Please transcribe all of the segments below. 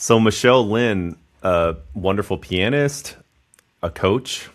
So Michelle Lynne, a wonderful pianist, a coach,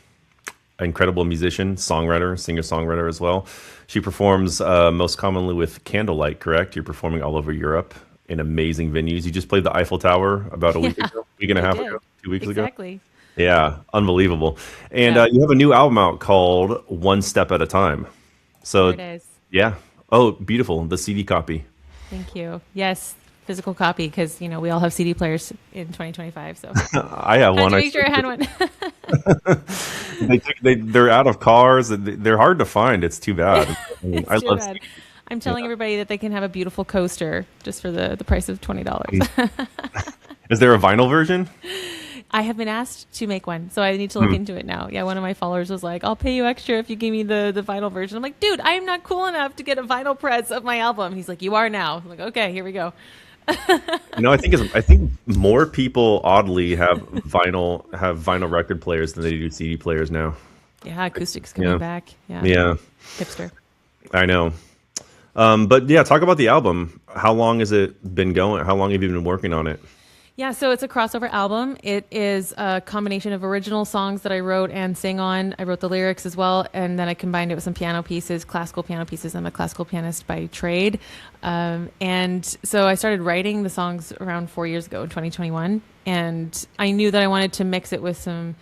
incredible musician, songwriter, singer-songwriter as well. She performs most commonly with Candlelight, correct? You're performing all over Europe in amazing venues. You just played the Eiffel Tower about a week Yeah, ago, week and a I half ago, did. 2 weeks ago. Exactly. Yeah, unbelievable. And Yeah, you have a new album out called One Step at a Time. there it So, is. yeah. Oh, beautiful. The CD copy. Thank you. Yes, physical copy because we all have CD players in 2025. So I have had one. to make sure I had one. They're out of cars. They're hard to find. It's too bad. I mean, I It's too love bad. CD. I'm Yeah. telling everybody that they can have a beautiful coaster just for the price of $20. Is there a vinyl version? I have been asked to make one, so I need to look into it now. Yeah, one of my followers was like, "I'll pay you extra if you give me the vinyl version." I'm like, "Dude, I am not cool enough to get a vinyl press of my album." He's like, "You are now." I'm like, "Okay, here we go." I think more people oddly have vinyl record players than they do CD players now. Yeah, acoustics coming Yeah. back. Yeah, Yeah, hipster. I know. But yeah, talk about the album. How long has it been going? How long have you been working on it? Yeah, so it's a crossover album. It is a combination of original songs that I wrote and sing on. I wrote the lyrics as well, and then I combined it with some piano pieces, classical piano pieces. I'm a classical pianist by trade. And so I started writing the songs around 4 years ago in 2021. And I knew that I wanted to mix it with some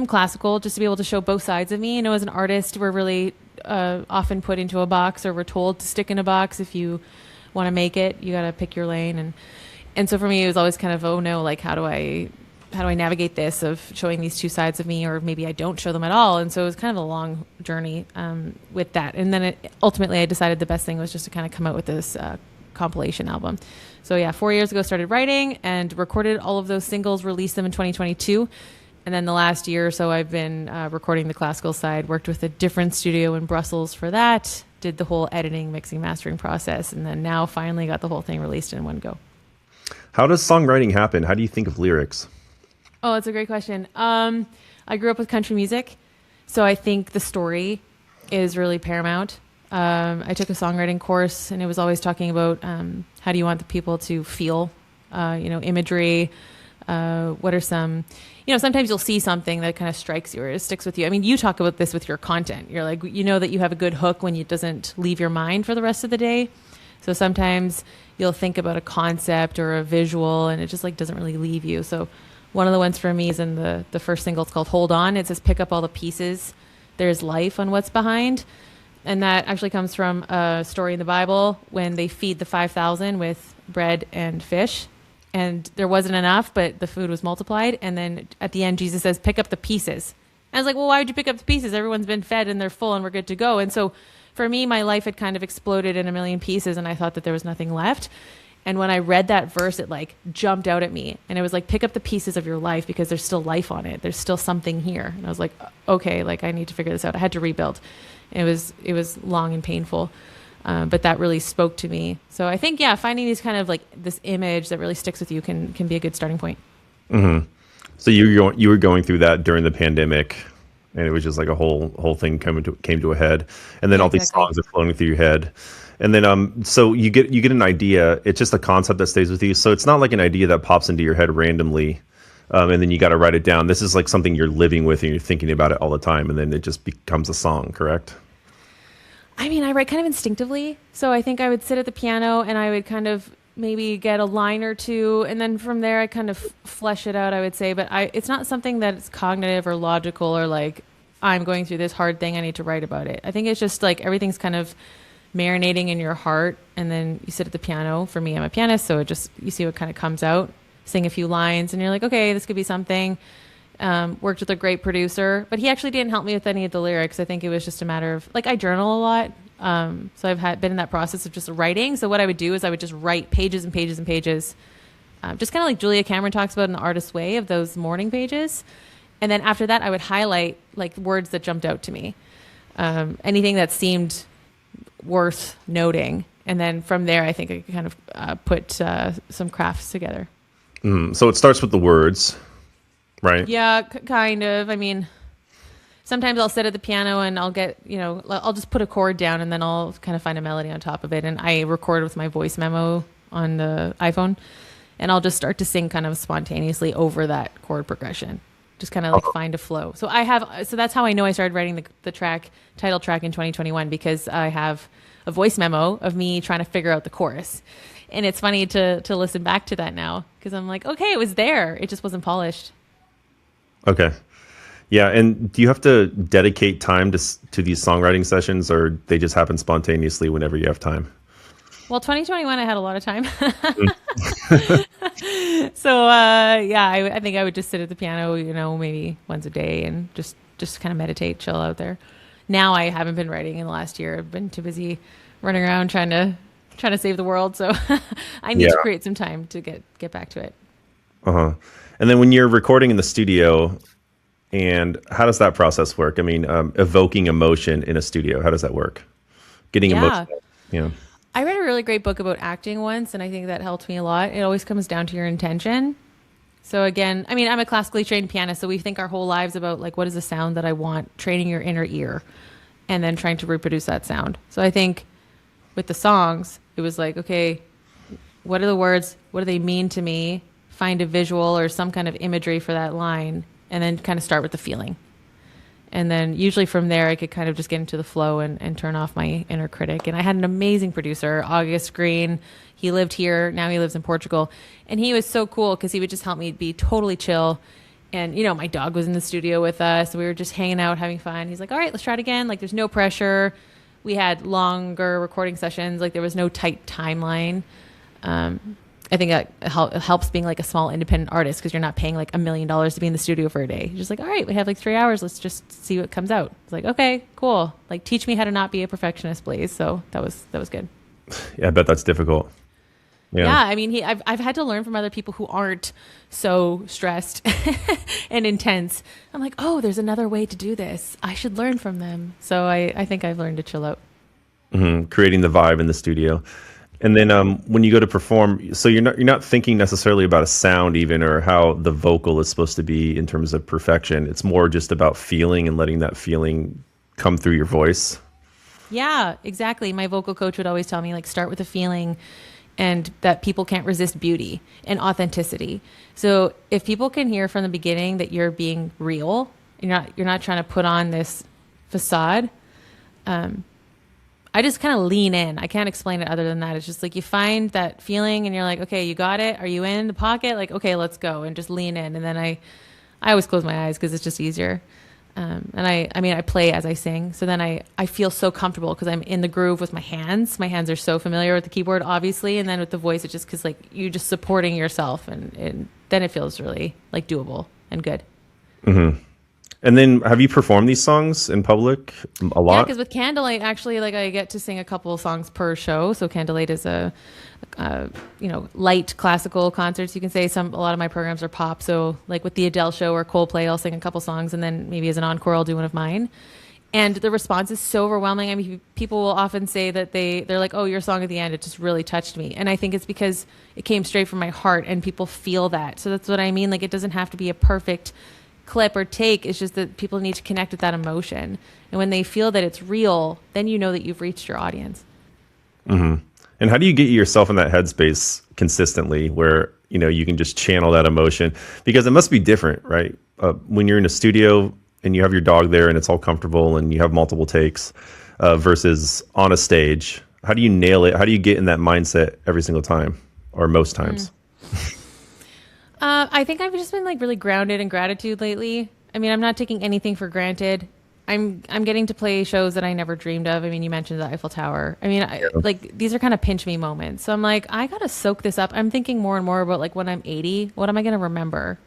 classical just to be able to show both sides of me. As an artist, we're really often put into a box, or we're told to stick in a box. If you want to make it, you got to pick your lane. And so for me, it was always kind of, oh no, like how do I navigate this of showing these two sides of me, or maybe I don't show them at all. And so it was kind of a long journey with that. And then ultimately I decided the best thing was just to kind of come out with this compilation album. So yeah, 4 years ago, started writing and recorded all of those singles, released them in 2022. And then the last year or so, I've been recording the classical side, worked with a different studio in Brussels for that, did the whole editing, mixing, mastering process, and then now finally got the whole thing released in one go. How does songwriting happen? How do you think of lyrics? Oh, that's a great question. I grew up with country music, so I think the story is really paramount. I took a songwriting course, and it was always talking about how do you want the people to feel, imagery. What are some, sometimes you'll see something that kind of strikes you or it sticks with you. I mean, you talk about this with your content. You're like, that you have a good hook when it doesn't leave your mind for the rest of the day. So sometimes you'll think about a concept or a visual and it just like doesn't really leave you. So one of the ones for me is in the first single. It's called Hold On. It says pick up all the pieces. There's life on what's behind. And that actually comes from a story in the Bible when they feed the 5,000 with bread and fish. And there wasn't enough, but the food was multiplied. And then at the end, Jesus says, pick up the pieces. And I was like, well, why would you pick up the pieces? Everyone's been fed and they're full and we're good to go. And so for me, my life had kind of exploded in a million pieces and I thought that there was nothing left. And when I read that verse, it like jumped out at me. And it was like, pick up the pieces of your life because there's still life on it. There's still something here. And I was like, okay, like I need to figure this out. I had to rebuild. And it was long and painful. But that really spoke to me. So I think, yeah, finding these kind of like this image that really sticks with you can be a good starting point. So you were going through that during the pandemic, and it was just like a whole thing came to a head, and then Yeah, all these exactly. songs are floating through your head, and then so you get an idea. It's just a concept that stays with you. So it's not like an idea that pops into your head randomly, and then you got to write it down. This is like something you're living with and you're thinking about it all the time, and then it just becomes a song. Correct? I mean, I write kind of instinctively. So I think I would sit at the piano and I would kind of maybe get a line or two. And then from there, I kind of flesh it out, I would say. But it's not something that is cognitive or logical or like, I'm going through this hard thing. I need to write about it. I think it's just like everything's kind of marinating in your heart. And then you sit at the piano. For me, I'm a pianist. So you see what kind of comes out, sing a few lines, and you're like, okay, this could be something. Worked with a great producer, but he actually didn't help me with any of the lyrics. I think it was just a matter of like I journal a lot. So I've been in that process of just writing. So what I would do is I would just write pages and pages and pages, just kind of like Julia Cameron talks about in The Artist's Way of those morning pages. And then after that, I would highlight like words that jumped out to me, anything that seemed worth noting. And then from there, I think I could kind of put some crafts together. So it starts with the words, right? Yeah, kind of. I mean, sometimes I'll sit at the piano and I'll I'll just put a chord down and then I'll kind of find a melody on top of it. And I record with my voice memo on the iPhone. and I'll just start to sing kind of spontaneously over that chord progression. Just kind of like find a flow. So that's how I know I started writing the title track in 2021, because I have a voice memo of me trying to figure out the chorus. And it's funny to listen back to that now, because I'm like, okay, it was there. It just wasn't polished. Okay. Yeah. And do you have to dedicate time to these songwriting sessions, or they just happen spontaneously whenever you have time? Well, 2021, I had a lot of time. So, I think I would just sit at the piano, maybe once a day and just kind of meditate, chill out there. Now I haven't been writing in the last year. I've been too busy running around trying to save the world. So I need to create some time to get back to it. Uh-huh. And then when you're recording in the studio, and how does that process work? I mean, evoking emotion in a studio, how does that work? Getting emotional. Yeah. I read a really great book about acting once, and I think that helped me a lot. It always comes down to your intention. So again, I mean, I'm a classically trained pianist, so we think our whole lives about like, what is the sound that I want, training your inner ear, and then trying to reproduce that sound. So I think with the songs, it was like, okay, what are the words? What do they mean to me? Find a visual or some kind of imagery for that line, and then kind of start with the feeling. And then usually from there, I could kind of just get into the flow and turn off my inner critic. And I had an amazing producer, August Green. He lived here. Now he lives in Portugal. And he was so cool because he would just help me be totally chill. And, my dog was in the studio with us. We were just hanging out, having fun. He's like, all right, let's try it again. Like, there's no pressure. We had longer recording sessions. Like, there was no tight timeline. I think that helps being like a small independent artist, because you're not paying like $1 million to be in the studio for a day. You're just like, all right, we have like 3 hours. Let's just see what comes out. It's like, okay, cool. Like, teach me how to not be a perfectionist, please. So that was good. Yeah, I bet that's difficult. Yeah, I mean, I've had to learn from other people who aren't so stressed and intense. I'm like, oh, there's another way to do this. I should learn from them. So I think I've learned to chill out. Mm-hmm. Creating the vibe in the studio. And then when you go to perform, so you're not thinking necessarily about a sound even, or how the vocal is supposed to be in terms of perfection. It's more just about feeling and letting that feeling come through your voice. Yeah, exactly. My vocal coach would always tell me, like, start with a feeling, and that people can't resist beauty and authenticity. So if people can hear from the beginning that you're being real, you're not trying to put on this facade, I just kind of lean in. I can't explain it other than that. It's just like you find that feeling and you're like, okay, you got it. Are you in the pocket? Like, okay, let's go, and just lean in. And then I always close my eyes because it's just easier. And I play as I sing. So then I feel so comfortable because I'm in the groove with my hands. My hands are so familiar with the keyboard, obviously. And then with the voice, it's just because like you're just supporting yourself, and then it feels really like doable and good. Mm-hmm. And then have you performed these songs in public a lot? Yeah, because with Candlelight, actually, like I get to sing a couple of songs per show. So Candlelight is a light classical concerts. You can say a lot of my programs are pop. So like with the Adele show or Coldplay, I'll sing a couple songs, and then maybe as an encore, I'll do one of mine. And the response is so overwhelming. I mean, people will often say that they're like, oh, your song at the end, it just really touched me. And I think it's because it came straight from my heart, and people feel that. So that's what I mean. Like, it doesn't have to be a perfect clip or take. It's just that people need to connect with that emotion, and when they feel that it's real, then you know that you've reached your audience. Mm-hmm. And how do you get yourself in that headspace consistently where you can just channel that emotion? Because it must be different, right? When you're in a studio and you have your dog there and it's all comfortable and you have multiple takes versus on a stage. How do you nail it? How do you get in that mindset every single time, or most times? I think I've just been like really grounded in gratitude lately. I mean, I'm not taking anything for granted. I'm getting to play shows that I never dreamed of. I mean, you mentioned the Eiffel Tower. I mean, like these are kind of pinch me moments. So I'm like, I got to soak this up. I'm thinking more and more about like when I'm 80, what am I going to remember?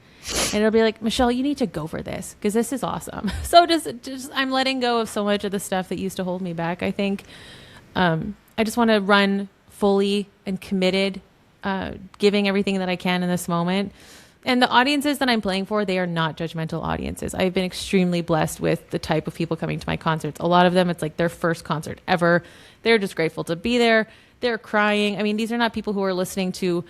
And it'll be like, Michelle, you need to go for this because this is awesome. So just I'm letting go of so much of the stuff that used to hold me back. I think I just want to run fully and committed, giving everything that I can in this moment. And the audiences that I'm playing for, they are not judgmental audiences. I've been extremely blessed with the type of people coming to my concerts. A lot of them, it's like their first concert ever. They're just grateful to be there. They're crying. I mean, these are not people who are listening to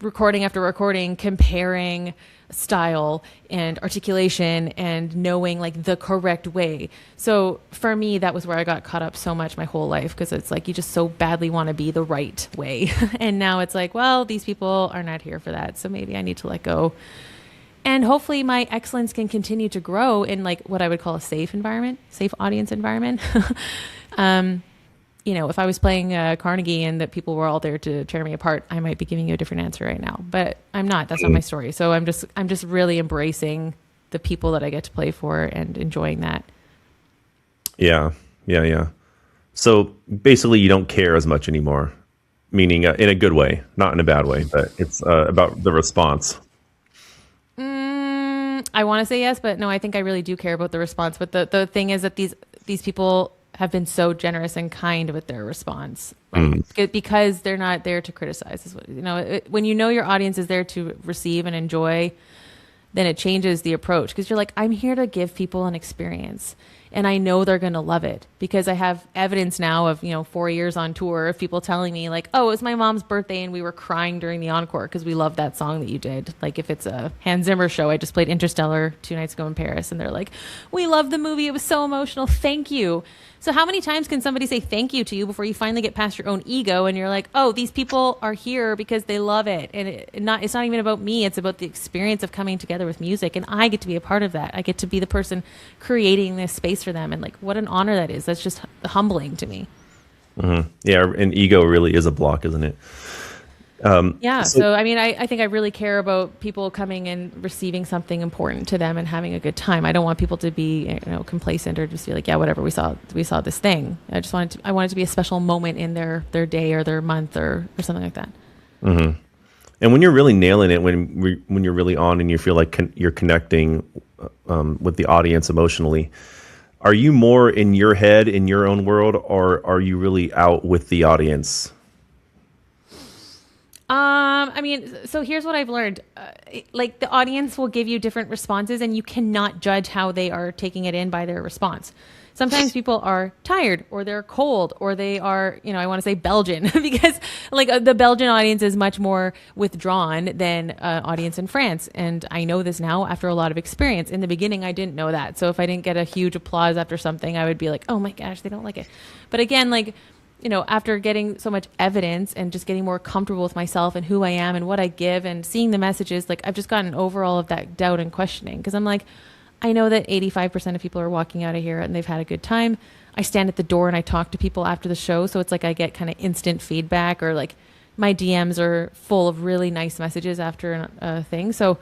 recording after recording, comparing style and articulation and knowing like the correct way. So for me, that was where I got caught up so much my whole life, because it's like you just so badly want to be the right way. And now it's like, well, these people are not here for that. So maybe I need to let go. And hopefully my excellence can continue to grow in like what I would call a safe environment, safe audience environment. You know, if I was playing Carnegie and that people were all there to tear me apart, I might be giving you a different answer right now, but I'm not. That's not my story. So I'm just really embracing the people that I get to play for and enjoying that. Yeah. So basically you don't care as much anymore, meaning in a good way, not in a bad way, but it's about the response. I want to say yes, but no, I think I really do care about the response. But the thing is that these people have been so generous and kind with their response, because they're not there to criticize. When you know your audience is there to receive and enjoy, then it changes the approach, because you're like, I'm here to give people an experience, and I know they're going to love it, because I have evidence now of 4 years on tour of people telling me like, oh, it was my mom's birthday and we were crying during the encore because we loved that song that you did. Like if it's a Hans Zimmer show, I just played Interstellar 2 nights ago in Paris, and they're like, we loved the movie, it was so emotional, thank you. So how many times can somebody say thank you to you before you finally get past your own ego and you're like, oh, these people are here because they love it. And it's not even about me. It's about the experience of coming together with music. And I get to be a part of that. I get to be the person creating this space for them. And like, what an honor that is. That's just humbling to me. Mm-hmm. Yeah. And ego really is a block, isn't it? So I mean, I think I really care about people coming and receiving something important to them and having a good time. I don't want people to be complacent or just be like, yeah, whatever, we saw this thing. I want it to be a special moment in their day or their month or something like that. Mm-hmm. And when you're really nailing it, when you're really on and you feel like you're connecting with the audience emotionally, are you more in your head, in your own world, or are you really out with the audience? I mean, so here's what I've learned. Like the audience will give you different responses, and you cannot judge how they are taking it in by their response. Sometimes people are tired, or they're cold, or they are, I want to say Belgian, because like the Belgian audience is much more withdrawn than audience in France. And I know this now after a lot of experience. In the beginning, I didn't know that. So if I didn't get a huge applause after something, I would be like, oh my gosh, they don't like it. But again, like, after getting so much evidence and just getting more comfortable with myself and who I am and what I give and seeing the messages, like I've just gotten over all of that doubt and questioning, because I'm like, I know that 85% of people are walking out of here and they've had a good time. I stand at the door and I talk to people after the show. So it's like I get kind of instant feedback, or like my DMs are full of really nice messages after a thing. So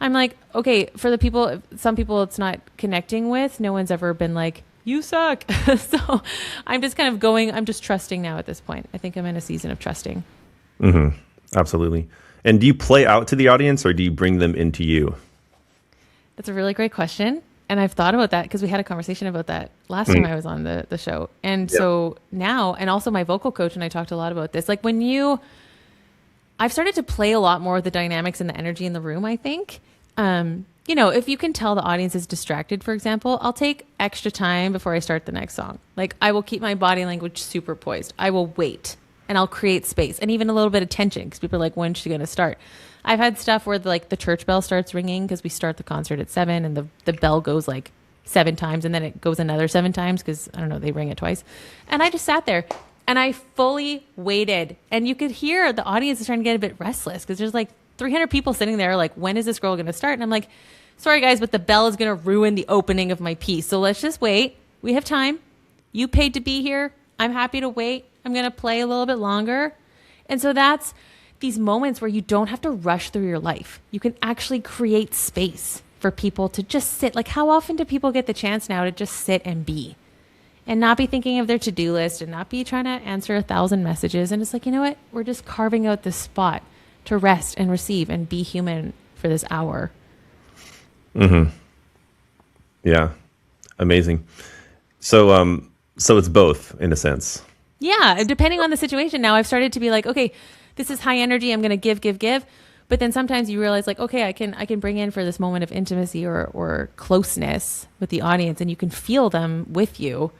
I'm like, okay, for the people, some people it's not connecting with, no one's ever been like, you suck. So I'm just kind of I'm just trusting now at this point. I think I'm in a season of trusting. Mm-hmm. Absolutely. And do you play out to the audience, or do you bring them into you? That's a really great question. And I've thought about that because we had a conversation about that last time I was on the show. And so now, and also my vocal coach and I talked a lot about this. Like I've started to play a lot more with the dynamics and the energy in the room, I think. If you can tell the audience is distracted, for example, I'll take extra time before I start the next song. Like I will keep my body language super poised. I will wait and I'll create space and even a little bit of tension, because people are like, when's she going to start? I've had stuff where the church bell starts ringing, because we start the concert at 7 and the bell goes like 7 times and then it goes another 7 times because, I don't know, they ring it twice. And I just sat there and I fully waited, and you could hear the audience is trying to get a bit restless because there's like 300 people sitting there like, when is this girl going to start? And I'm like, sorry guys, but the bell is going to ruin the opening of my piece. So let's just wait. We have time. You paid to be here. I'm happy to wait. I'm going to play a little bit longer. And so that's these moments where you don't have to rush through your life. You can actually create space for people to just sit. Like, how often do people get the chance now to just sit and be and not be thinking of their to-do list and not be trying to answer 1,000 messages? And it's like, you know what? We're just carving out this spot to rest and receive and be human for this hour. Mm-hmm. Yeah. Amazing. So it's both in a sense. Yeah. Depending on the situation. Now I've started to be like, okay, this is high energy. I'm going to give. But then sometimes you realize like, okay, I can bring in for this moment of intimacy or closeness with the audience, and you can feel them with you.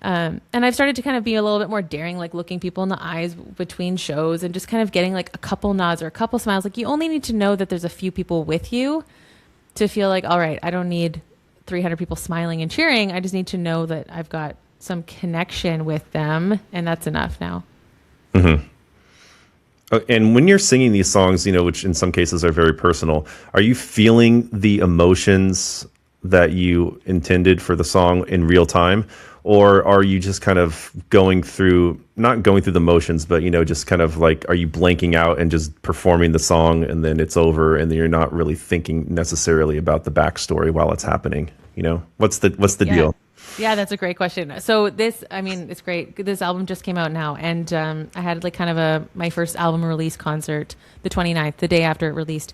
And I've started to kind of be a little bit more daring, like looking people in the eyes between shows and just kind of getting like a couple nods or a couple smiles. Like, you only need to know that there's a few people with you to feel like, all right, I don't need 300 people smiling and cheering. I just need to know that I've got some connection with them, and that's enough now. And when you're singing these songs, which in some cases are very personal, are you feeling the emotions that you intended for the song in real time? Or are you just kind of not going through the motions, but, just kind of like, are you blanking out and just performing the song and then it's over and then you're not really thinking necessarily about the backstory while it's happening? What's the deal? Yeah, that's a great question. So it's great. This album just came out now, and I had like kind of my first album release concert the 29th, the day after it released.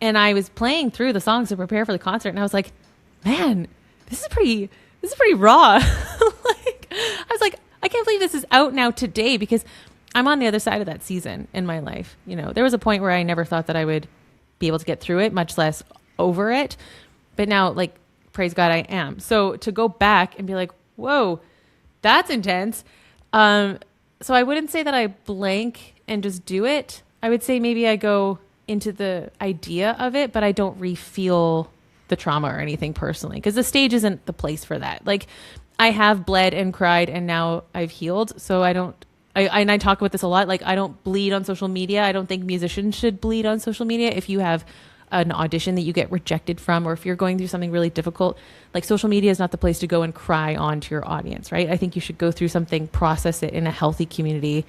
And I was playing through the songs to prepare for the concert, and I was like, man, this is pretty raw. I was like, I can't believe this is out now today, because I'm on the other side of that season in my life. There was a point where I never thought that I would be able to get through it, much less over it. But now, like, praise God, I am. So to go back and be like, whoa, that's intense. So I wouldn't say that I blank and just do it. I would say maybe I go into the idea of it, but I don't re-feel the trauma or anything personally, because the stage isn't the place for that. Like, I have bled and cried, and now I've healed. So I talk about this a lot. Like, I don't bleed on social media. I don't think musicians should bleed on social media. If you have an audition that you get rejected from, or if you're going through something really difficult, like, social media is not the place to go and cry onto your audience, right? I think you should go through something, process it in a healthy community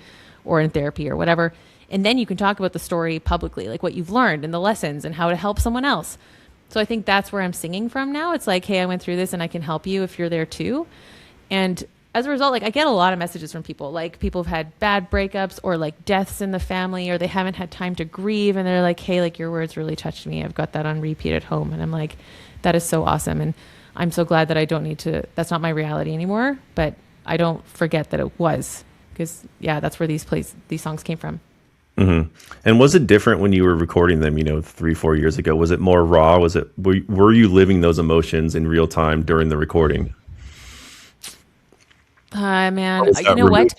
or in therapy or whatever. And then you can talk about the story publicly, like what you've learned and the lessons and how to help someone else. So I think that's where I'm singing from now. It's like, hey, I went through this and I can help you if you're there too. And as a result, like, I get a lot of messages from people, like people have had bad breakups or like deaths in the family, or they haven't had time to grieve. And they're like, hey, like, your words really touched me. I've got that on repeat at home. And I'm like, that is so awesome. And I'm so glad that I don't need to, that's not my reality anymore, but I don't forget that it was, because that's where these songs came from. Mm-hmm. And was it different when you were recording them, 3-4 years ago? Was it more raw? Were you living those emotions in real time during the recording? Man, you know what?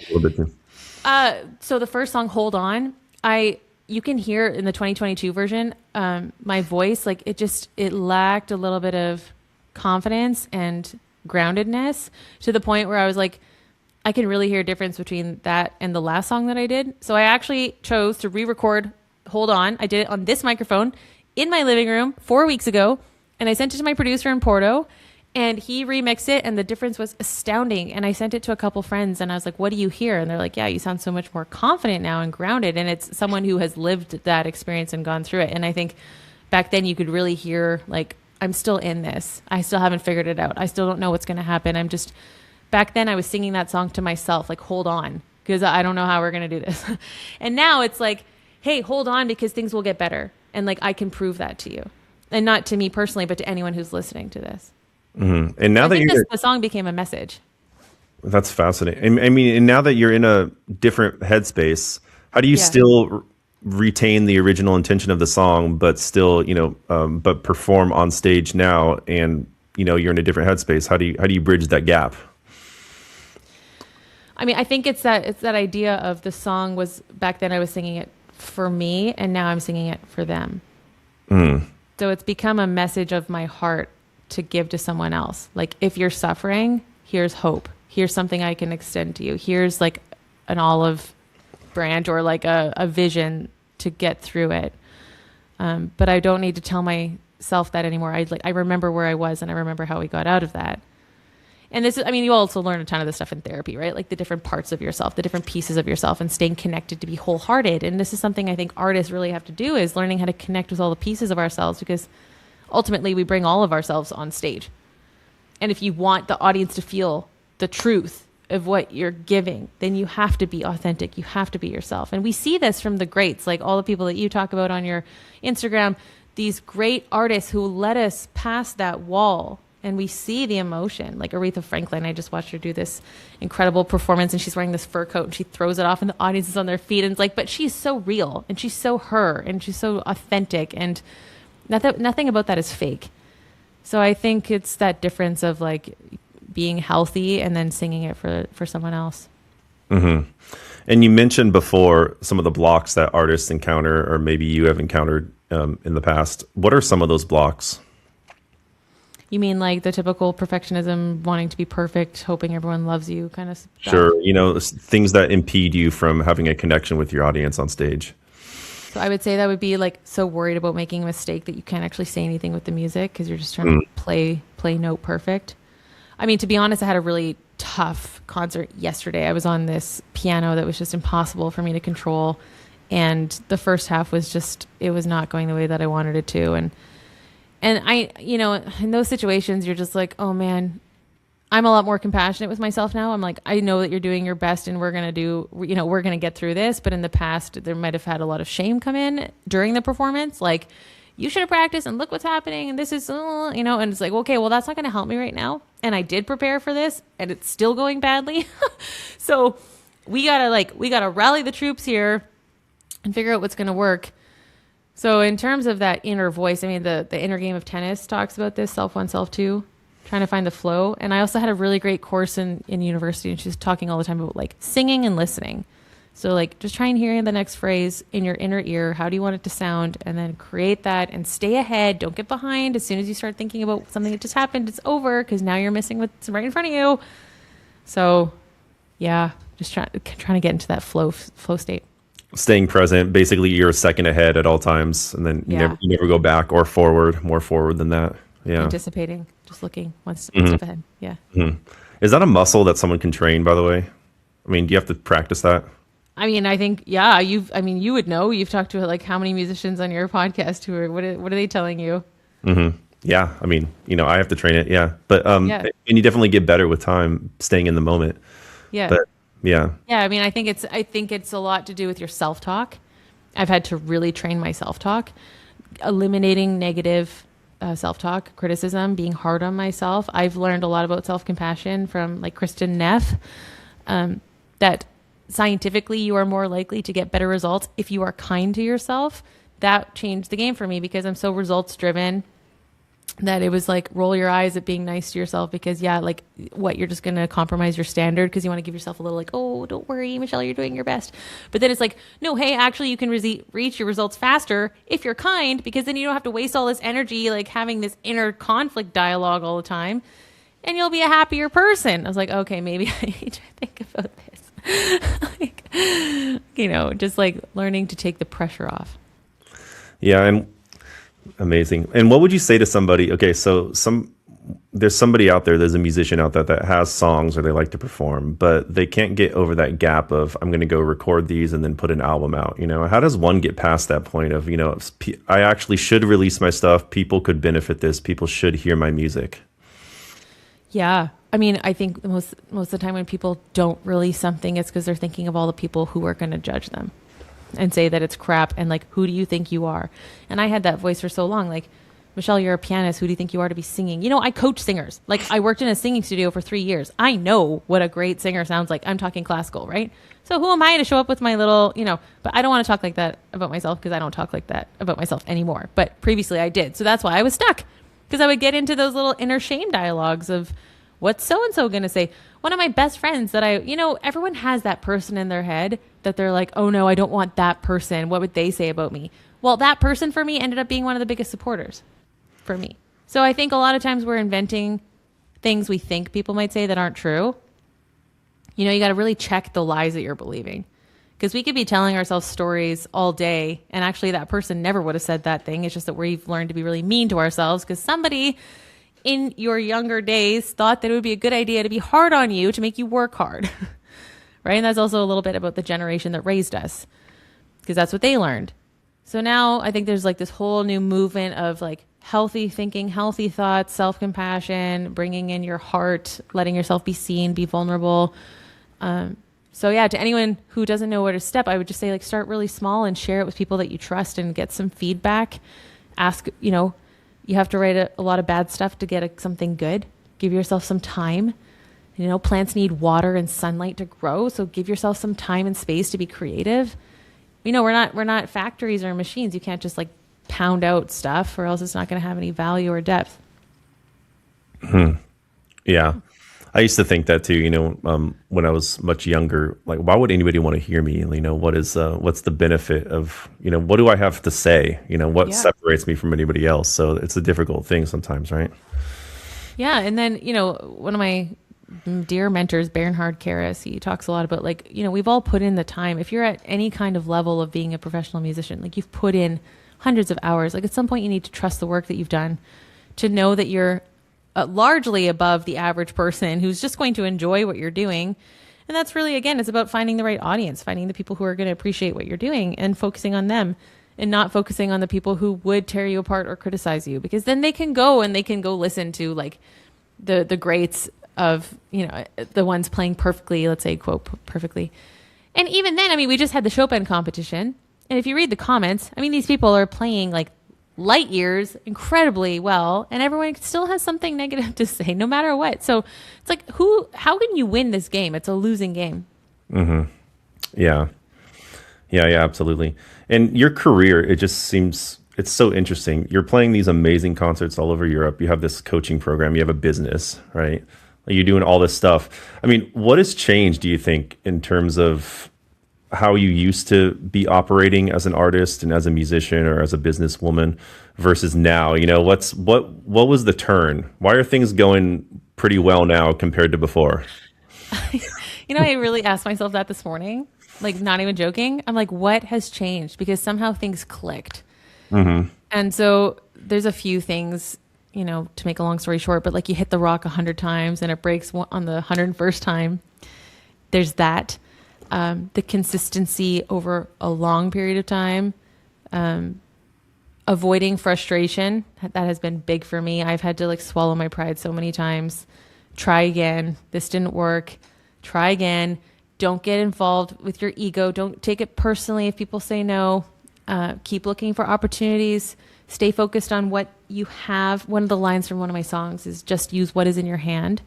So the first song, Hold On, you can hear in the 2022 version, my voice, like, it lacked a little bit of confidence and groundedness, to the point where I was like, I can really hear a difference between that and the last song that I did. So I actually chose to re-record Hold On. I did it on this microphone in my living room 4 weeks ago, and I sent it to my producer in Porto, and he remixed it, and the difference was astounding. And I sent it to a couple friends, and I was like, what do you hear? And they're like, yeah, you sound so much more confident now and grounded. And it's someone who has lived that experience and gone through it. And I think back then you could really hear, like, I'm still in this. I still haven't figured it out. I still don't know what's going to happen. Back then I was singing that song to myself, like, hold on, because I don't know how we're going to do this. And now it's like, hey, hold on, because things will get better. And like, I can prove that to you, and not to me personally, but to anyone who's listening to this. Mm-hmm. And now the song became a message. That's fascinating. I mean, and now that you're in a different headspace, how do you still retain the original intention of the song, but still, but perform on stage now, and, you're in a different headspace? How do you bridge that gap? I mean, I think it's that idea of the song was, back then I was singing it for me, and now I'm singing it for them. So it's become a message of my heart to give to someone else. Like, if you're suffering, here's hope. Here's something I can extend to you. Here's like an olive branch, or like a vision to get through it. But I don't need to tell myself that anymore. I remember where I was, and I remember how we got out of that. And this is, I mean, you also learn a ton of this stuff in therapy, right? Like the different parts of yourself, the different pieces of yourself, and staying connected to be wholehearted. And this is something I think artists really have to do, is learning how to connect with all the pieces of ourselves, because ultimately we bring all of ourselves on stage. And if you want the audience to feel the truth of what you're giving, then you have to be authentic. You have to be yourself. And we see this from the greats, like all the people that you talk about on your Instagram, these great artists who let us pass that wall. And we see the emotion, like Aretha Franklin. I just watched her do this incredible performance, and she's wearing this fur coat, and she throws it off, and the audience is on their feet. And it's like, but she's so real, and she's so her, and she's so authentic, and nothing about that is fake. So I think it's that difference of like being healthy and then singing it for someone else. Mm-hmm. And you mentioned before some of the blocks that artists encounter, or maybe you have encountered in the past. What are some of those blocks? You mean like the typical perfectionism, wanting to be perfect, hoping everyone loves you kind of stuff? Sure. Things that impede you from having a connection with your audience on stage. So I would say that would be like so worried about making a mistake that you can't actually say anything with the music because you're just trying to play note perfect. I mean, to be honest, I had a really tough concert yesterday. I was on this piano that was just impossible for me to control. And the first half was just, it was not going the way that I wanted it to. And I, in those situations, you're just like, oh man, I'm a lot more compassionate with myself now. I'm like, I know that you're doing your best and we're going to get through this. But in the past, there might have had a lot of shame come in during the performance. Like, you should have practiced and look what's happening. And this is, and it's like, okay, well, that's not going to help me right now. And I did prepare for this and it's still going badly. So we gotta rally the troops here and figure out what's going to work. So in terms of that inner voice, I mean, the inner game of tennis talks about this, self one, self two, trying to find the flow. And I also had a really great course in university, and she's talking all the time about like singing and listening. So like just try and hear the next phrase in your inner ear. How do you want it to sound? And then create that and stay ahead. Don't get behind. As soon as you start thinking about something that just happened, it's over because now you're missing what's right in front of you. So yeah, just trying to get into that flow state. Staying present, basically you're a second ahead at all times, and then you never go back or forward, more forward than that. Yeah. Anticipating, just looking one step ahead. Yeah. Mm-hmm. Is that a muscle that someone can train, by the way? I mean, do you have to practice that? I mean, I think, yeah, you would know. You've talked to like how many musicians on your podcast who are, what are they telling you? Mm-hmm. Yeah. I mean, I have to train it. Yeah. But, and you definitely get better with time staying in the moment. Yeah. But yeah. Yeah. I mean, I think it's a lot to do with your self-talk. I've had to really train my self-talk, eliminating negative self-talk, criticism, being hard on myself. I've learned a lot about self-compassion from like Kristen Neff, that scientifically you are more likely to get better results if you are kind to yourself. That changed the game for me because I'm so results driven that it was like, roll your eyes at being nice to yourself because you're just going to compromise your standard because you want to give yourself a little like, oh, don't worry, Michelle, you're doing your best. But then it's like, no, hey, actually you can reach your results faster if you're kind, because then you don't have to waste all this energy like having this inner conflict dialogue all the time, and you'll be a happier person. I was like, okay, maybe I need to think about this. Just like learning to take the pressure off. Yeah. And amazing. And what would you say to somebody? Okay. So there's somebody out there, there's a musician out there that has songs or they like to perform, but they can't get over that gap of, I'm going to go record these and then put an album out. How does one get past that point of, I actually should release my stuff. People could benefit this. People should hear my music. Yeah. I mean, I think most of the time when people don't release something, it's because they're thinking of all the people who are going to judge them and say that it's crap. And like, who do you think you are? And I had that voice for so long. Like, Michelle, you're a pianist. Who do you think you are to be singing? I coach singers. Like, I worked in a singing studio for 3 years. I know what a great singer sounds like. I'm talking classical, right? So who am I to show up with my little, but I don't want to talk like that about myself because I don't talk like that about myself anymore. But previously I did. So that's why I was stuck, because I would get into those little inner shame dialogues of, what's so-and-so going to say? One of my best friends that everyone has that person in their head that they're like, oh no, I don't want that person. What would they say about me? Well, that person for me ended up being one of the biggest supporters for me. So I think a lot of times we're inventing things we think people might say that aren't true. You got to really check the lies that you're believing, because we could be telling ourselves stories all day and actually that person never would have said that thing. It's just that we've learned to be really mean to ourselves because somebody in your younger days thought that it would be a good idea to be hard on you to make you work hard. Right? And that's also a little bit about the generation that raised us, because that's what they learned. So now I think there's like this whole new movement of like healthy thinking, healthy thoughts, self-compassion, bringing in your heart, letting yourself be seen, be vulnerable. So yeah, to anyone who doesn't know where to step, I would just say like start really small and share it with people that you trust and get some feedback. Ask, you have to write a lot of bad stuff to get something good. Give yourself some time. Plants need water and sunlight to grow. So give yourself some time and space to be creative. We're not factories or machines. You can't just like pound out stuff or else it's not going to have any value or depth. Yeah. I used to think that too, when I was much younger, like, why would anybody want to hear me? What's the benefit of, what do I have to say? What Yeah. separates me from anybody else? So it's a difficult thing sometimes, right? Yeah. And then, one of my dear mentors, Bernhard Karras, he talks a lot about like, we've all put in the time. If you're at any kind of level of being a professional musician, like you've put in hundreds of hours, like at some point you need to trust the work that you've done to know that you're largely above the average person who's just going to enjoy what you're doing. And that's really, again, it's about finding the right audience, finding the people who are going to appreciate what you're doing and focusing on them and not focusing on the people who would tear you apart or criticize you, because then they can go listen to like the greats of, the ones playing perfectly, let's say, quote, perfectly. And even then, I mean, we just had the Chopin competition. And if you read the comments, I mean, these people are playing like light years incredibly well, and everyone still has something negative to say no matter what. So it's like, how can you win this game? It's a losing game. Yeah. Yeah, absolutely. And your career, it just seems, it's so interesting. You're playing these amazing concerts all over Europe. You have this coaching program, you have a business, right? You're doing all this stuff. I mean, what has changed, do you think, in terms of how you used to be operating as an artist and as a musician or as a businesswoman versus now? What was the turn? Why are things going pretty well now compared to before? I really asked myself that this morning, like not even joking. I'm like, what has changed? Because somehow things clicked. And so there's a few things, to make a long story short, but like you hit the rock 100 times and it breaks on the 101st time. There's that. The consistency over a long period of time, avoiding frustration, that has been big for me. I've had to like swallow my pride so many times. Try again. This didn't work. Try again. Don't get involved with your ego. Don't take it personally if people say no. Keep looking for opportunities. Stay focused on what you have. One of the lines from one of my songs is just use what is in your hand.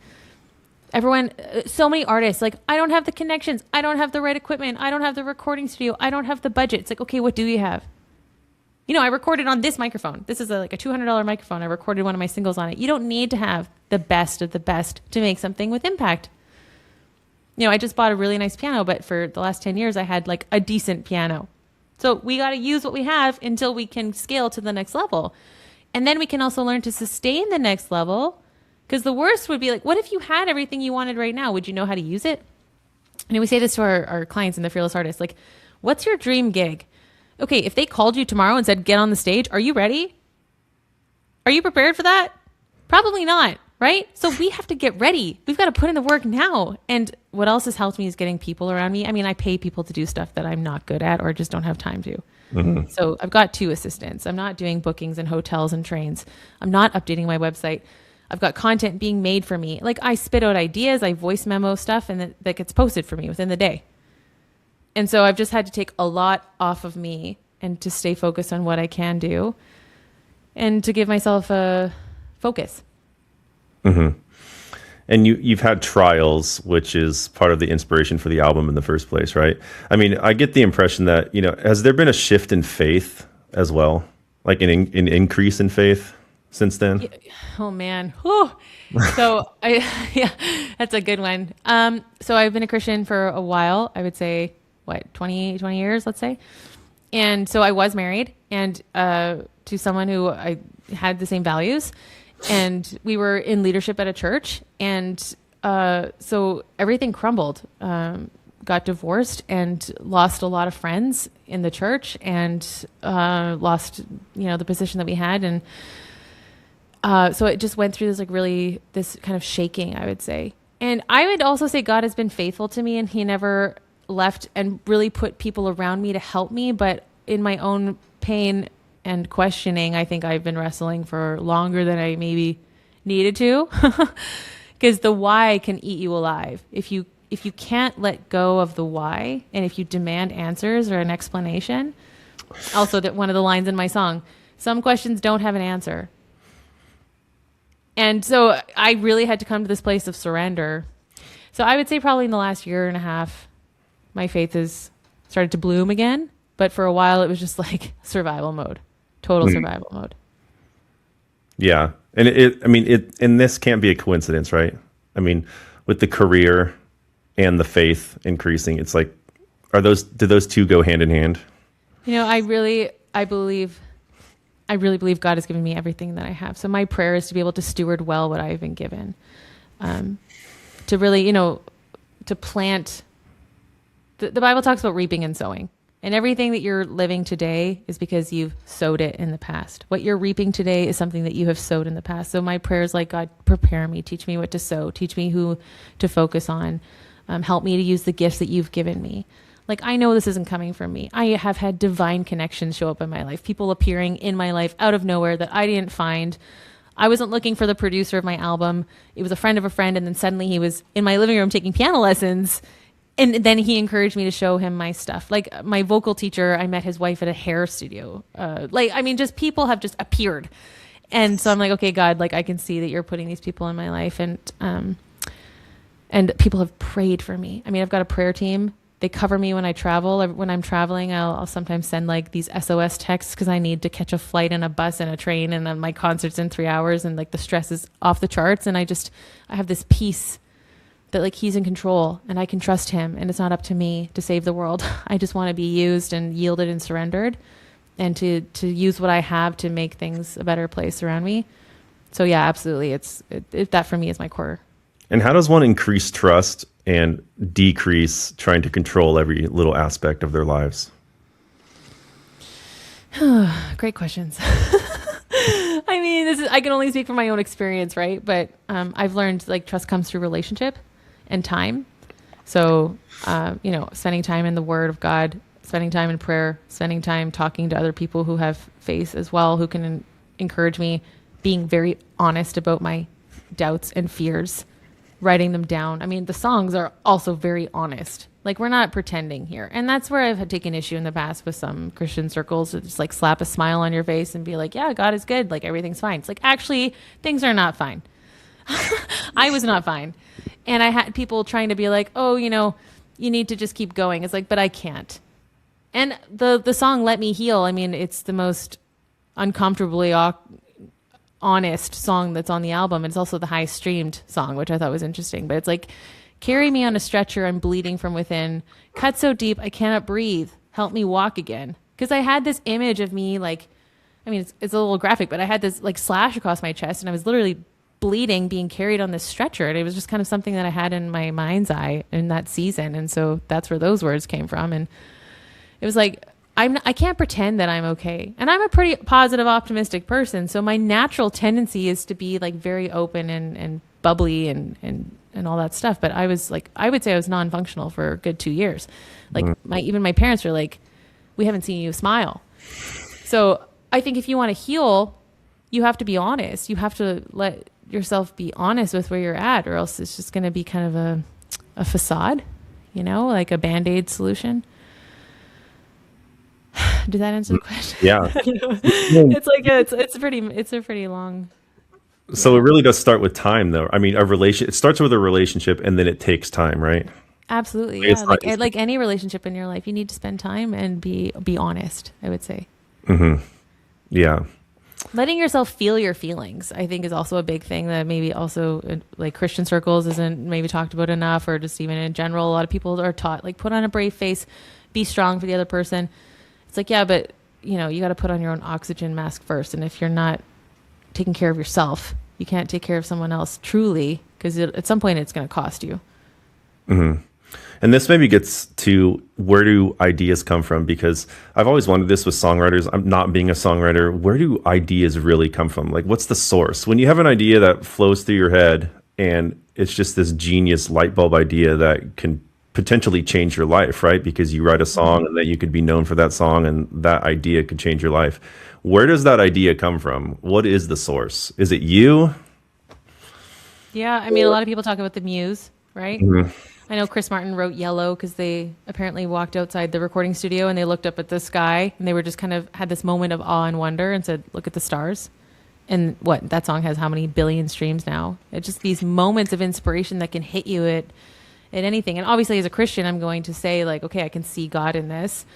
Everyone, so many artists, like, I don't have the connections. I don't have the right equipment. I don't have the recording studio. I don't have the budget. It's like, okay, what do you have? I recorded on this microphone. This is like a $200 microphone. I recorded one of my singles on it. You don't need to have the best of the best to make something with impact. I just bought a really nice piano, but for the last 10 years, I had like a decent piano. So we got to use what we have until we can scale to the next level. And then we can also learn to sustain the next level. Because the worst would be like, what if you had everything you wanted right now? Would you know how to use it? And we say this to our clients and the fearless artists, like, what's your dream gig? Okay, if they called you tomorrow and said, get on the stage, are you ready? Are you prepared for that? Probably not, right? So we have to get ready. We've got to put in the work now. And what else has helped me is getting people around me. I mean, I pay people to do stuff that I'm not good at or just don't have time to. So I've got 2 assistants. I'm not doing bookings and hotels and trains. I'm not updating my website. I've got content being made for me. Like, I spit out ideas, I voice memo stuff, and that gets posted for me within the day. And so I've just had to take a lot off of me and to stay focused on what I can do and to give myself a focus. And you've had trials, which is part of the inspiration for the album in the first place, right? I mean, I get the impression that, has there been a shift in faith as well? Like an increase in faith since then? Oh man. Whew. So yeah, that's a good one. So I've been a Christian for a while. I would say 20 years, let's say. And so I was married and, to someone who I had the same values, and we were in leadership at a church. And, so everything crumbled, got divorced and lost a lot of friends in the church and, lost, the position that we had. And, so it just went through this kind of shaking, I would say. And I would also say God has been faithful to me, and he never left and really put people around me to help me. But in my own pain and questioning, I think I've been wrestling for longer than I maybe needed to, because the why can eat you alive. If you can't let go of the why, and if you demand answers or an explanation, also that one of the lines in my song, some questions don't have an answer. And so I really had to come to this place of surrender. So I would say probably in the last year and a half, my faith has started to bloom again. But for a while, it was just like survival mode, total survival mode. Yeah. And and this can't be a coincidence, right? I mean, with the career and the faith increasing, it's like, do those two go hand in hand? I really believe God has given me everything that I have. So my prayer is to be able to steward well what I've been given. To really, to plant. The Bible talks about reaping and sowing. And everything that you're living today is because you've sowed it in the past. What you're reaping today is something that you have sowed in the past. So my prayer is like, God, prepare me. Teach me what to sow. Teach me who to focus on. Help me to use the gifts that you've given me. Like, I know this isn't coming from me. I have had divine connections show up in my life. People appearing in my life out of nowhere that I didn't find. I wasn't looking for the producer of my album. It was a friend of a friend. And then suddenly he was in my living room taking piano lessons. And then he encouraged me to show him my stuff. Like my vocal teacher, I met his wife at a hair studio. Just people have just appeared. And so I'm like, okay, God, like I can see that you're putting these people in my life. And people have prayed for me. I mean, I've got a prayer team. They cover me when I travel. When I'm traveling, I'll sometimes send like these SOS texts because I need to catch a flight and a bus and a train, and then my concert's in 3 hours, and like the stress is off the charts. And I have this peace that like he's in control and I can trust him, and it's not up to me to save the world. I just want to be used and yielded and surrendered, and to use what I have to make things a better place around me. So yeah, absolutely. That for me is my core. And how does one increase trust and decrease trying to control every little aspect of their lives? Great questions. I mean, I can only speak from my own experience, right? But I've learned like trust comes through relationship and time. So, spending time in the Word of God, spending time in prayer, spending time talking to other people who have faith as well, who can encourage me, being very honest about my doubts and fears, writing them down. I mean, the songs are also very honest. Like, we're not pretending here. And that's where I've had taken issue in the past with some Christian circles. It's like slap a smile on your face and be like, yeah, God is good. Like, everything's fine. It's like, actually, things are not fine. I was not fine. And I had people trying to be like, oh, you need to just keep going. It's like, but I can't. And the song Let Me Heal, I mean, it's the most uncomfortably honest song that's on the album. It's also the highest streamed song, which I thought was interesting. But it's like, carry me on a stretcher, I'm bleeding from within. Cut so deep, I cannot breathe. Help me walk again. Because I had this image of me, like, I mean, it's a little graphic, but I had this like slash across my chest, and I was literally bleeding, being carried on this stretcher. And it was just kind of something that I had in my mind's eye in that season. And so that's where those words came from. And it was like, I can't pretend that I'm okay. And I'm a pretty positive, optimistic person. So my natural tendency is to be like very open and bubbly and all that stuff. But I was like, I would say I was non-functional for a good 2 years. Like even my parents were like, we haven't seen you smile. So I think if you want to heal, you have to be honest. You have to let yourself be honest with where you're at, or else it's just going to be kind of a facade, like a Band-Aid solution. Did that answer the question? Yeah. It's a pretty long. So it really does start with time, though. I mean, it starts with a relationship, and then it takes time, right? Absolutely. Yeah. Like any relationship in your life, you need to spend time and be honest, I would say. Mm-hmm. Yeah. Letting yourself feel your feelings, I think, is also a big thing that maybe also like Christian circles isn't maybe talked about enough, or just even in general, a lot of people are taught like, put on a brave face, be strong for the other person. It's like, yeah, but you got to put on your own oxygen mask first. And if you're not taking care of yourself, you can't take care of someone else truly, because at some point it's going to cost you. Mm-hmm. And this maybe gets to, where do ideas come from? Because I've always wondered this with songwriters. I'm not being a songwriter. Where do ideas really come from? Like, what's the source? When you have an idea that flows through your head and it's just this genius light bulb idea that can potentially change your life, right? Because you write a song and that you could be known for that song, and that idea could change your life. Where does that idea come from? What is the source? Is it you? Yeah, I mean, a lot of people talk about the muse, right? Mm-hmm. I know Chris Martin wrote Yellow because they apparently walked outside the recording studio and they looked up at the sky, and they were just kind of had this moment of awe and wonder and said, look at the stars. And that song has how many billion streams now? It's just these moments of inspiration that can hit you at anything. And obviously as a Christian, I'm going to say like, okay, I can see God in this,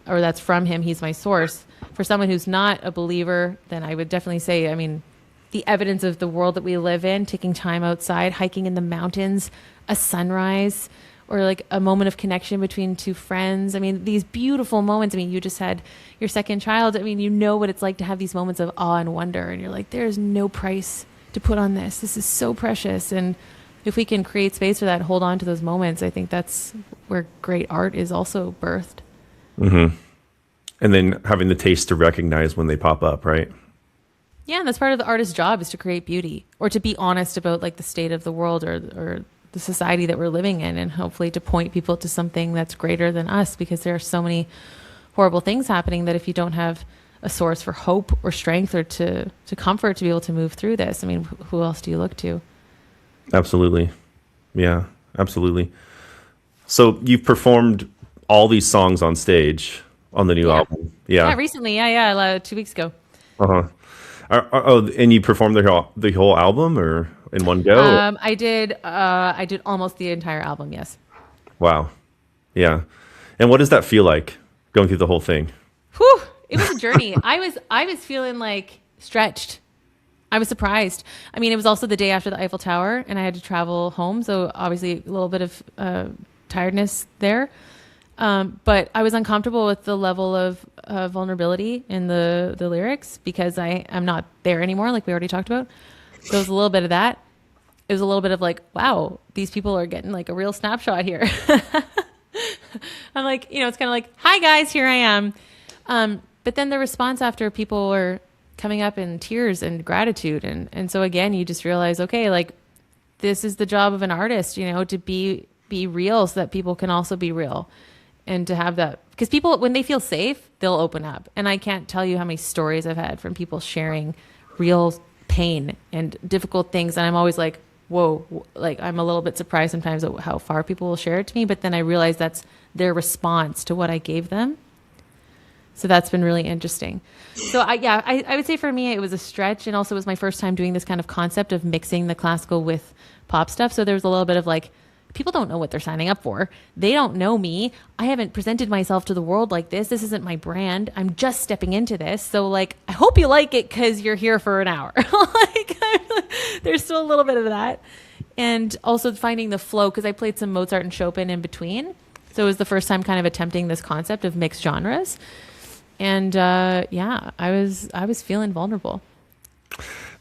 or that's from him. He's my source. For someone who's not a believer, then I would definitely say, I mean, the evidence of the world that we live in, taking time outside, hiking in the mountains, a sunrise, or like a moment of connection between two friends. I mean, these beautiful moments. I mean, you just had your second child. I mean, you know what it's like to have these moments of awe and wonder. And you're like, there's no price to put on this. This is so precious. And if we can create space for that, hold on to those moments, I think that's where great art is also birthed. Mm-hmm. And then having the taste to recognize when they pop up, right? Yeah, and that's part of the artist's job, is to create beauty, or to be honest about like the state of the world, or the society that we're living in, and hopefully to point people to something that's greater than us, because there are so many horrible things happening that if you don't have a source for hope or strength or to comfort to be able to move through this, I mean, who else do you look to? Absolutely. Yeah, absolutely. So you've performed all these songs on stage on the new album. Yeah, recently. Yeah, 2 weeks ago. Uh-huh. And you performed the whole album, or in one go? I did almost the entire album. Yes. Wow. Yeah. And what does that feel like, going through the whole thing? Whew, it was a journey. I was feeling like stretched. I was surprised. I mean, it was also the day after the Eiffel Tower, and I had to travel home, so obviously a little bit of tiredness there. But I was uncomfortable with the level of vulnerability in the lyrics, because I'm not there anymore, like we already talked about. So it was a little bit of that. It was a little bit of like, wow, these people are getting like a real snapshot here. I'm like, it's kind of like, hi guys, here I am. But then the response after, people were coming up in tears and gratitude. And so again, you just realize, okay, like this is the job of an artist, to be real, so that people can also be real. And to have that, because people, when they feel safe, they'll open up. And I can't tell you how many stories I've had from people sharing real pain and difficult things. And I'm always like, whoa, like I'm a little bit surprised sometimes at how far people will share it to me. But then I realize that's their response to what I gave them. So that's been really interesting. So I would say for me, it was a stretch. And also it was my first time doing this kind of concept of mixing the classical with pop stuff. So there was a little bit of like, people don't know what they're signing up for. They don't know me. I haven't presented myself to the world like this. This isn't my brand. I'm just stepping into this. So like, I hope you like it because you're here for an hour. There's still a little bit of that. And also finding the flow, because I played some Mozart and Chopin in between. So it was the first time kind of attempting this concept of mixed genres. And I was feeling vulnerable.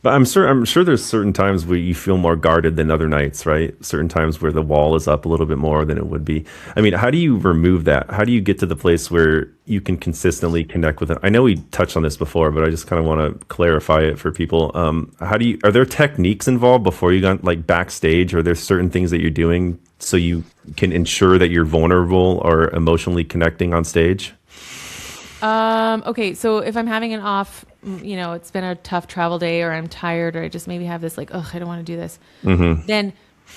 But I'm sure there's certain times where you feel more guarded than other nights, right? Certain times where the wall is up a little bit more than it would be. I mean, how do you remove that? How do you get to the place where you can consistently connect with it? I know we touched on this before, but I just kind of want to clarify it for people. Are there techniques involved before you got like backstage? Or there's certain things that you're doing so you can ensure that you're vulnerable or emotionally connecting on stage? Okay, so if I'm having an off, it's been a tough travel day, or I'm tired, or I just maybe have this like, oh, I don't want to do this. Mm-hmm. Then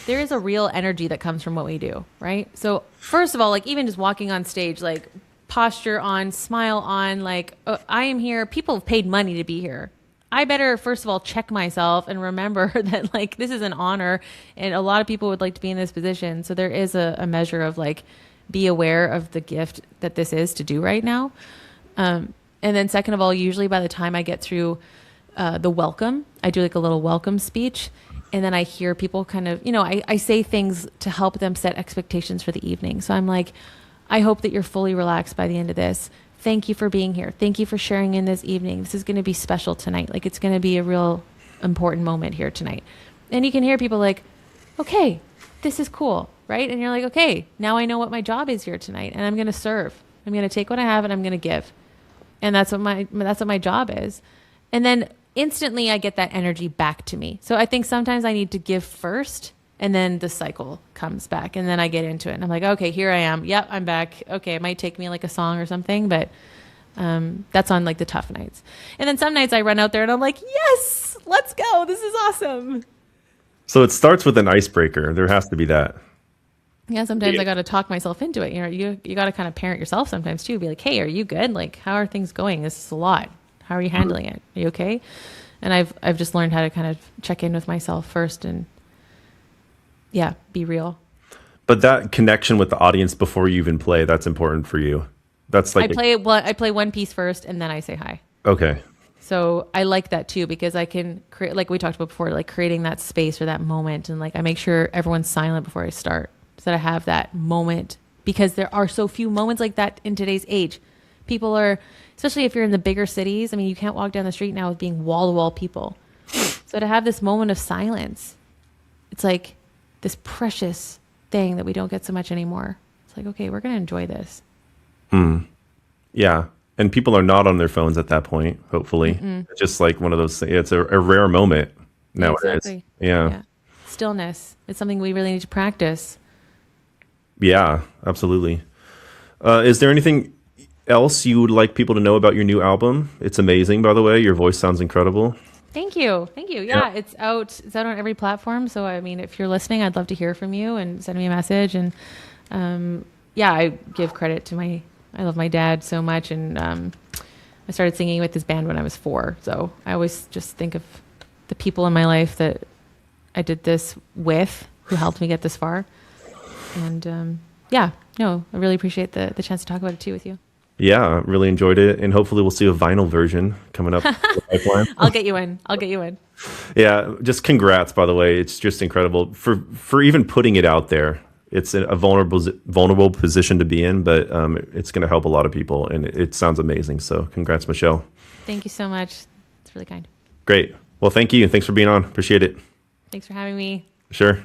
there is a real energy that comes from what we do, right? So first of all, like even just walking on stage, like posture on, smile on, like I am here. People have paid money to be here. I better first of all check myself and remember that like this is an honor, and a lot of people would like to be in this position. So there is a measure of like, be aware of the gift that this is to do right now. And then second of all, usually by the time I get through the welcome, I do like a little welcome speech. And then I hear people kind of, I say things to help them set expectations for the evening. So I'm like, I hope that you're fully relaxed by the end of this. Thank you for being here. Thank you for sharing in this evening. This is going to be special tonight. Like it's going to be a real important moment here tonight. And you can hear people like, okay, this is cool, right? And you're like, okay, now I know what my job is here tonight, and I'm going to serve. I'm going to take what I have and I'm going to give. And that's what my job is. And then instantly I get that energy back to me. So I think sometimes I need to give first, and then the cycle comes back, and then I get into it. And I'm like, okay, here I am. Yep, I'm back. Okay, it might take me like a song or something, but that's on like the tough nights. And then some nights I run out there and I'm like, yes, let's go. This is awesome. So it starts with an icebreaker. There has to be that. Yeah, sometimes I got to talk myself into it. You got to kind of parent yourself sometimes too. Be like, hey, are you good? Like, how are things going? This is a lot. How are you handling it? Are you okay? And I've just learned how to kind of check in with myself first and be real. But that connection with the audience before you even play, that's important for you. That's like I play one piece first and then I say hi. Okay. So I like that too, because I can create, like we talked about before, like creating that space or that moment. And like, I make sure everyone's silent before I start so that I have that moment, because there are so few moments like that in today's age. People are, especially if you're in the bigger cities. I mean, you can't walk down the street now with being wall to wall people. So to have this moment of silence, it's like this precious thing that we don't get so much anymore. It's like, okay, we're going to enjoy this. Yeah. And people are not on their phones at that point, hopefully. It's just like one of those things. It's a rare moment nowadays. Exactly. Yeah. Stillness. It's something we really need to practice. Yeah, absolutely. Is there anything else you would like people to know about your new album? It's amazing, by the way. Your voice sounds incredible. Thank you. Thank you. Yeah, it's out. It's out on every platform. So, I mean, if you're listening, I'd love to hear from you and send me a message. And I give credit to I love my dad so much. And I started singing with his band when I was 4. So I always just think of the people in my life that I did this with who helped me get this far. And I really appreciate the chance to talk about it too with you. Yeah, really enjoyed it. And hopefully we'll see a vinyl version coming up. I'll get you in. Yeah, just congrats, by the way. It's just incredible for even putting it out there. It's a vulnerable position to be in, but it's going to help a lot of people, and it sounds amazing. So congrats, Michelle. Thank you so much. It's really kind. Great. Well, thank you. Thanks for being on. Appreciate it. Thanks for having me. Sure.